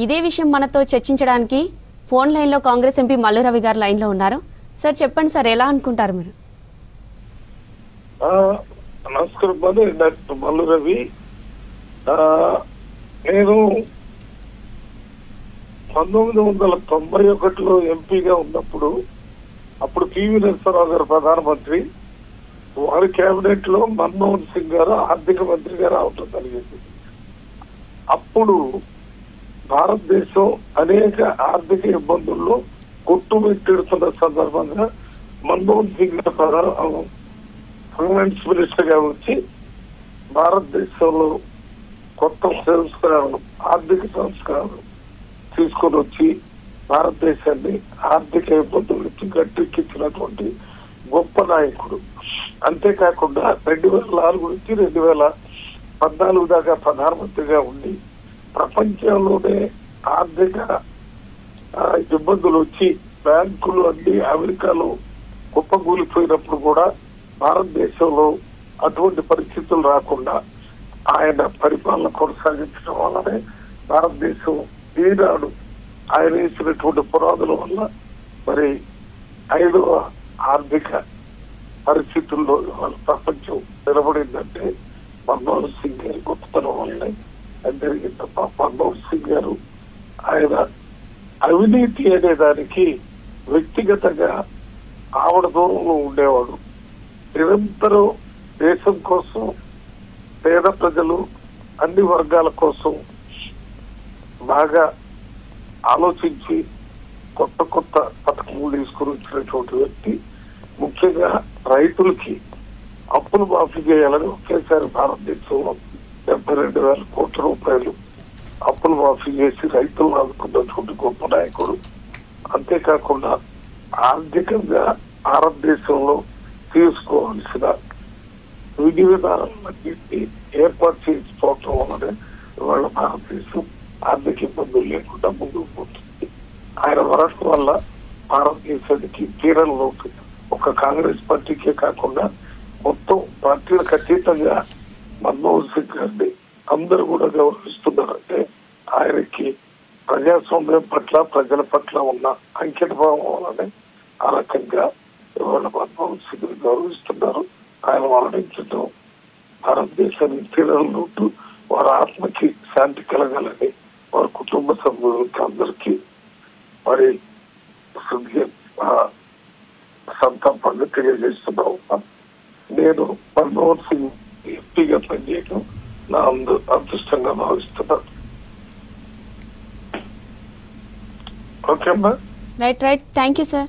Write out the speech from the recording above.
ఇదే విషయం మనతో చర్చించడానికి ఫోన్ లైన్లో కాంగ్రెస్ ఎంపీ మల్లు రవి గారు లైన్లో ఉన్నారు. సార్ చెప్పండి సార్, ఎలా అనుకుంటారు మీరు? నమస్కారం, డాక్టర్ మల్లు రవి. నేను 1991లో ఎంపీగా ఉన్నప్పుడు అప్పుడు పివి నరసింహారావు గారు ప్రధానమంత్రి, వారి కేబినెట్ లో మన్మోహన్ సింగ్ గారు ఆర్థిక మంత్రిగా రావటం జరిగింది. అప్పుడు భారతదేశం అనేక ఆర్థిక ఇబ్బందుల్లో కొట్టుమిట్టిడుతున్న సందర్భంగా మన్మోహన్ సింగ్ గారు ఫైనాన్స్ మినిస్టర్ గా వచ్చి భారతదేశంలో కొత్త సంస్కరణలు, ఆర్థిక సంస్కరణలు తీసుకొని వచ్చి భారతదేశాన్ని ఆర్థిక ఇబ్బందుల నుంచి గట్టెక్కించినటువంటి గొప్ప నాయకుడు. అంతేకాకుండా 2004 నుంచి 2014 దాకా ప్రధానమంత్రిగా ఉండి ప్రపంచంలోనే ఆర్థిక ఇబ్బందులు వచ్చి బ్యాంకులు అన్ని అమెరికాలో కుప్పకూలిపోయినప్పుడు కూడా భారతదేశంలో అటువంటి పరిస్థితులు రాకుండా ఆయన పరిపాలన కొనసాగించడం వల్లనే భారతదేశం ఈనాడు ఆయన వేసినటువంటి పునాదుల వల్ల మరి 5వ ఆర్థిక పరిస్థితుల్లో ప్రపంచం నిలబడిందంటే మన్మోహన్ సింగ్ గారి గొప్పతనం వల్లనే జరిగింది. మన్మోహన్ సింగ్ గారు ఆయన అవినీతి అనే దానికి వ్యక్తిగతంగా ఆవిడ దూరంలో ఉండేవాడు. నిరంతరం దేశం కోసం, పేద ప్రజలు, అన్ని వర్గాల కోసం బాగా ఆలోచించి కొత్త కొత్త పథకాలు తీసుకుని వచ్చినటువంటి వ్యక్తి. ముఖ్యంగా రైతులకి అప్పులు మాఫీ చేయాలని ఒకేసారి భారతదేశంలో 72,000 కోట్ల రూపాయలు అప్పులు మాఫీ చేసి రైతులను ఆదుకున్నటువంటి గొప్ప నాయకుడు. అంతేకాకుండా ఆర్థికంగా భారతదేశంలో తీసుకోవాల్సిన విధి విధానాలన్నింటినీ ఏర్పాటు చేసుకోవటం వల్లనే ఇవాళ భారతదేశం ఆర్థిక ఇబ్బందులు లేకుండా ముందుకు పోతుంది. ఆయన వరకు వల్ల భారతదేశానికి తీరంలో ఒక కాంగ్రెస్ పార్టీకే కాకుండా మొత్తం పార్టీలకు అతీతంగా మన్మోహన్ సింగ్ గారిని అందరూ కూడా గౌరవిస్తున్నారంటే ఆయనకి ప్రజాస్వామ్యం పట్ల, ప్రజల పట్ల ఉన్న అంకిత భావం వల్లనే ఆ రకంగా ఇవాళ మన్మోహన్ సింగ్ ని గౌరవిస్తున్నారు. ఆయన మరణించడం భారతదేశానికి తీరంలో వారి ఆత్మకి శాంతి కలగాలని వారి కుటుంబ సభ్యులకి అందరికీ మరి సంతాపాన్ని తెలియజేస్తున్నాం. నేను మన్మోహన్ సింగ్ ఎంపీగా పనిచేయడం నా అదృష్టంగా భావిస్తున్నాను. ఓకే అమ్మా. రైట్. Thank you sir.